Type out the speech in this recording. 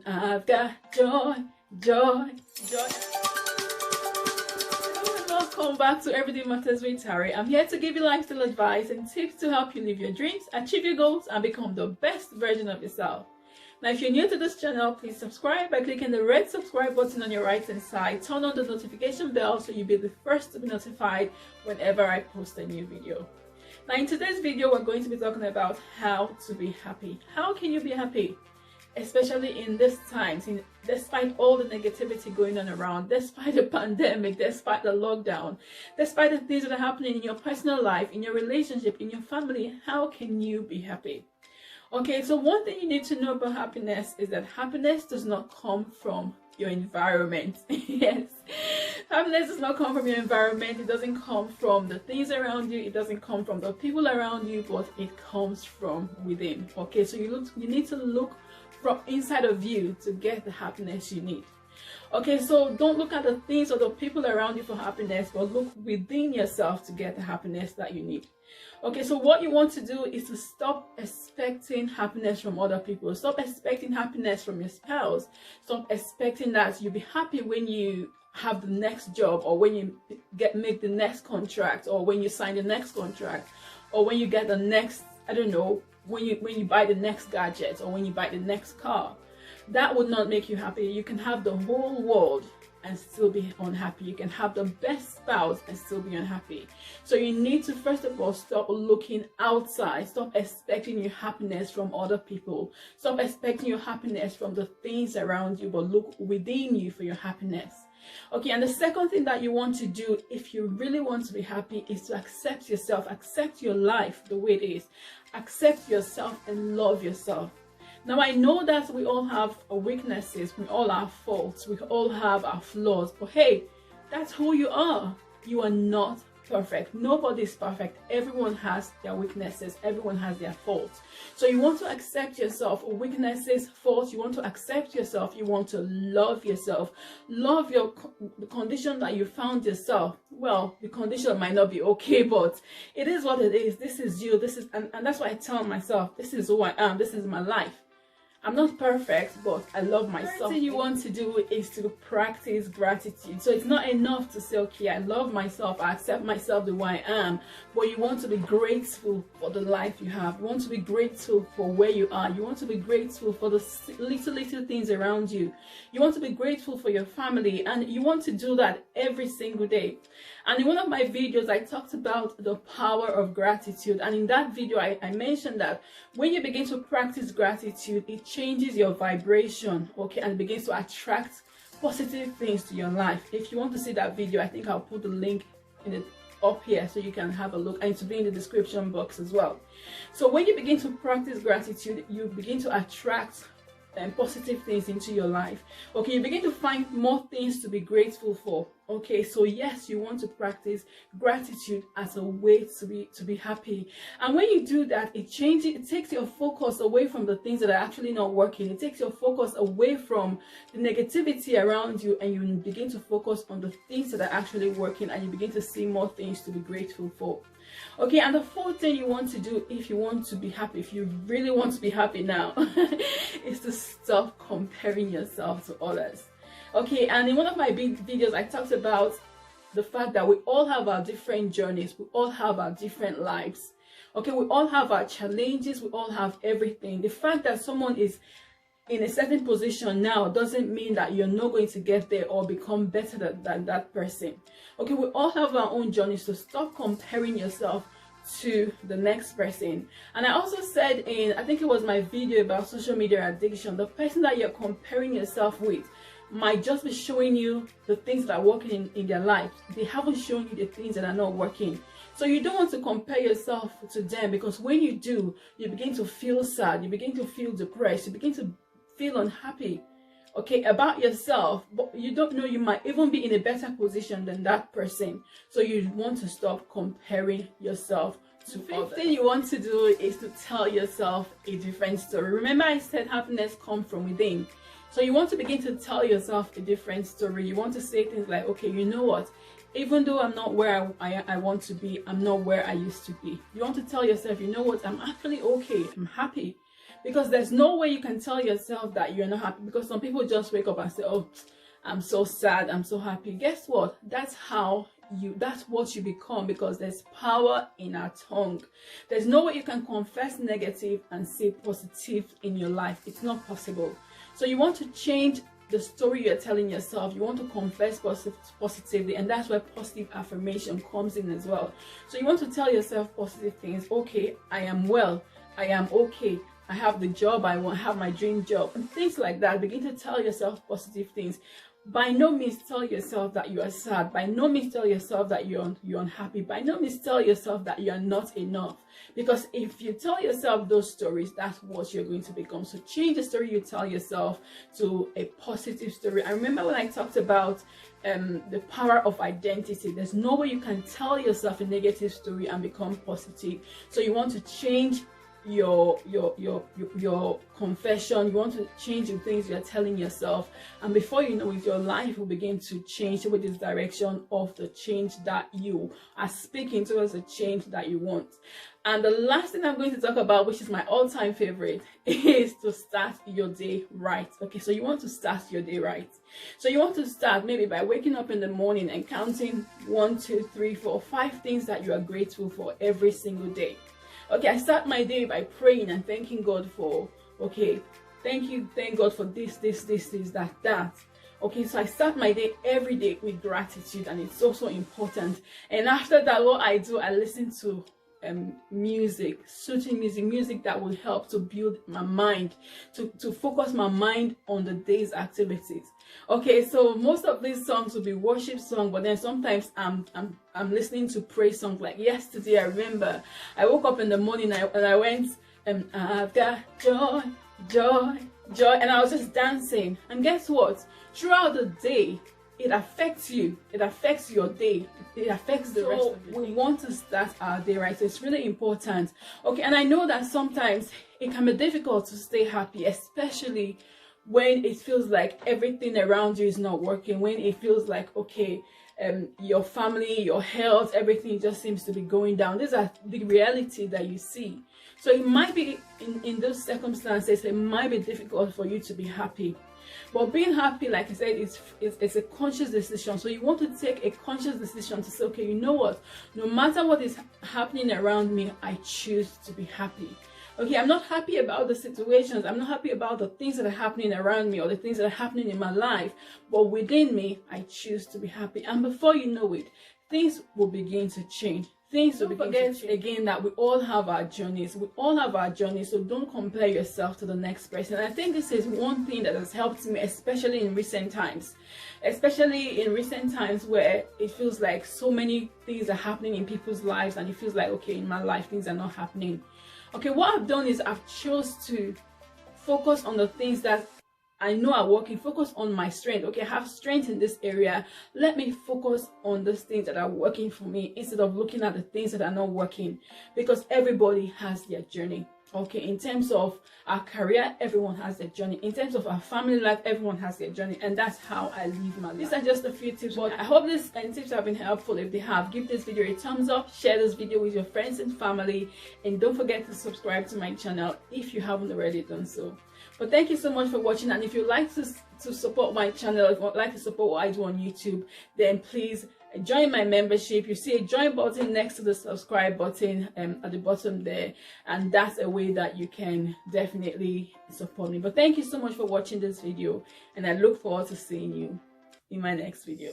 and I've got joy, joy, joy. Hello and welcome back to Everyday Matters with Tari. I'm here to give you lifestyle advice and tips to help you live your dreams, achieve your goals, and become the best version of yourself. Now, if you're new to this channel, please subscribe by clicking the red subscribe button on your right hand side. Turn on the notification bell so you'll be the first to be notified whenever I post a new video. Now, in today's video, we're going to be talking about how to be happy. How can you be happy? Especially in these times, despite all the negativity going on around, despite the pandemic, despite the lockdown, despite the things that are happening in your personal life, in your relationship, in your family, how can you be happy? Okay, so one thing you need to know about happiness is that happiness does not come from your environment. Yes, happiness does not come from your environment. It doesn't come from the things around you. It doesn't come from the people around you, but it comes from within. Okay, so you need to look from inside of you to get the happiness you need. Okay, so don't look at the things or the people around you for happiness, but look within yourself to get the happiness that you need. Okay, so what you want to do is to stop expecting happiness from other people. Stop expecting happiness from your spouse. Stop expecting that you'll be happy when you have the next job, or when you make the next contract, or when you sign the next contract, or when you get the next, I don't know, when you buy the next gadget, or when you buy the next car. That would not make you happy. You can have the whole world and still be unhappy. You can have the best spouse and still be unhappy. So you need to first of all stop looking outside. Stop expecting your happiness from other people. Stop expecting your happiness from the things around you, but look within you for your happiness. Okay, and the second thing that you want to do if you really want to be happy is to accept yourself, accept your life the way it is. Accept yourself and love yourself. Now, I know that we all have our weaknesses, we all have faults, we all have our flaws, but hey, that's who you are. You are not perfect. Nobody is perfect. Everyone has their weaknesses, everyone has their faults. So you want to accept yourself, weaknesses, faults. You want to accept yourself. You want to love yourself. Love the condition that you found yourself. Well, the condition might not be okay, but it is what it is. This is you. This is and that's why I tell myself, this is who I am. This is my life. I'm not perfect, but I love myself. The first thing you want to do is to practice gratitude. So it's not enough to say, okay, I love myself, I accept myself the way I am, but you want to be grateful for the life you have. You want to be grateful for where you are. You want to be grateful for the little things around you. You want to be grateful for your family, and you want to do that every single day. And in one of my videos, I talked about the power of gratitude. And in that video, I mentioned that when you begin to practice gratitude, it changes your vibration, okay, and begins to attract positive things to your life. If you want to see that video, I think I'll put the link up here so you can have a look, and to be in the description box as well. So when you begin to practice gratitude, you begin to attract positive things into your life. Okay, you begin to find more things to be grateful for. Okay, so yes, you want to practice gratitude as a way to be happy. And when you do that, it takes your focus away from the things that are actually not working. It takes your focus away from the negativity around you, and you begin to focus on the things that are actually working, and you begin to see more things to be grateful for. Okay, and the fourth thing you want to do if you want to be happy, if you really want to be happy now, is to stop comparing yourself to others. Okay, and in one of my big videos, I talked about the fact that we all have our different journeys, we all have our different lives. Okay, we all have our challenges, we all have everything. The fact that someone is in a certain position now doesn't mean that you're not going to get there or become better than that person. Okay, we all have our own journeys, so stop comparing yourself to the next person. And I also said in, I think it was my video about social media addiction, the person that you're comparing yourself with might just be showing you the things that are working in their life. They haven't shown you the things that are not working. So you don't want to compare yourself to them, because when you do, you begin to feel sad, you begin to feel depressed, you begin to feel unhappy, okay, about yourself, but you don't know, you might even be in a better position than that person. So you want to stop comparing yourself to others. The fifth thing you want to do is to tell yourself a different story. Remember, I said happiness comes from within. So you want to begin to tell yourself a different story. You want to say things like, okay, you know what, even though I'm not where I want to be, I'm not where I used to be. You want to tell yourself, you know what, I'm actually okay, I'm happy. because there's no way you can tell yourself that you're not happy, because some people just wake up and say, oh, I'm so sad, I'm so happy. Guess what? That's what you become, because there's power in our tongue. There's no way you can confess negative and say positive in your life. It's not possible. So you want to change the story you're telling yourself. You want to confess positively, and that's where positive affirmation comes in as well. So you want to tell yourself positive things. Okay, I am well, I am okay, I have the job I want, have my dream job, and things like that. Begin to tell yourself positive things. By no means tell yourself that you are sad. By no means tell yourself that you're unhappy. By no means tell yourself that you are not enough. Because if you tell yourself those stories, that's what you're going to become. So change the story you tell yourself to a positive story. I remember when I talked about the power of identity. There's no way you can tell yourself a negative story and become positive. So you want to change your confession. You want to change the things you're telling yourself, and before you know it, your life will begin to change with this direction of the change that you are speaking towards, the change that you want. And the last thing I'm going to talk about, which is my all-time favorite, is to start your day right. Okay, so you want to start your day right. So you want to start maybe by waking up in the morning and counting 1, 2, 3, 4, 5 things that you are grateful for every single day. Okay, I start my day by praying and thanking God for, okay, thank God for this, that. Okay, so I start my day every day with gratitude, and it's also important. And after that, what I do, I listen to music, soothing music that will help to build my mind, to focus my mind on the day's activities. Okay, so most of these songs will be worship songs, but then sometimes I'm listening to praise songs. Like yesterday, I remember I woke up in the morning and I went, I've got joy, and I was just dancing. And guess what? Throughout the day, it affects you. It affects your day. It affects the rest of the day. We want to start our day right. So it's really important. Okay, and I know that sometimes it can be difficult to stay happy, especially when it feels like everything around you is not working, when it feels like, okay, your family, your health, everything just seems to be going down. These are the reality that you see. So it might be, in those circumstances, it might be difficult for you to be happy. But being happy, like I said, it's a conscious decision. So you want to take a conscious decision to say, okay, you know what? No matter what is happening around me, I choose to be happy. Okay, I'm not happy about the situations. I'm not happy about the things that are happening around me or the things that are happening in my life. But within me, I choose to be happy. And before you know it, things will begin to change. Things will begin to change. Again, that we all have our journeys. We all have our journeys. So don't compare yourself to the next person. And I think this is one thing that has helped me, especially in recent times. Especially in recent times where it feels like so many things are happening in people's lives, and it feels like, okay, in my life, things are not happening. Okay, what I've done is I've chose to focus on the things that I know are working. Focus on my strength. Okay, I have strength in this area. Let me focus on those things that are working for me instead of looking at the things that are not working, because everybody has their journey. Okay, in terms of our career, everyone has their journey. In terms of our family life, everyone has their journey, and that's how I live my life. These are just a few tips, but I hope these tips have been helpful. If they have, give this video a thumbs up, share this video with your friends and family, and don't forget to subscribe to my channel if you haven't already done so. But thank you so much for watching, and if you'd like to support my channel, if you'd like to support what I do on YouTube, then please join my membership. You see a join button next to the subscribe button at the bottom there, and that's a way that you can definitely support me. But thank you so much for watching this video, and I look forward to seeing you in my next video.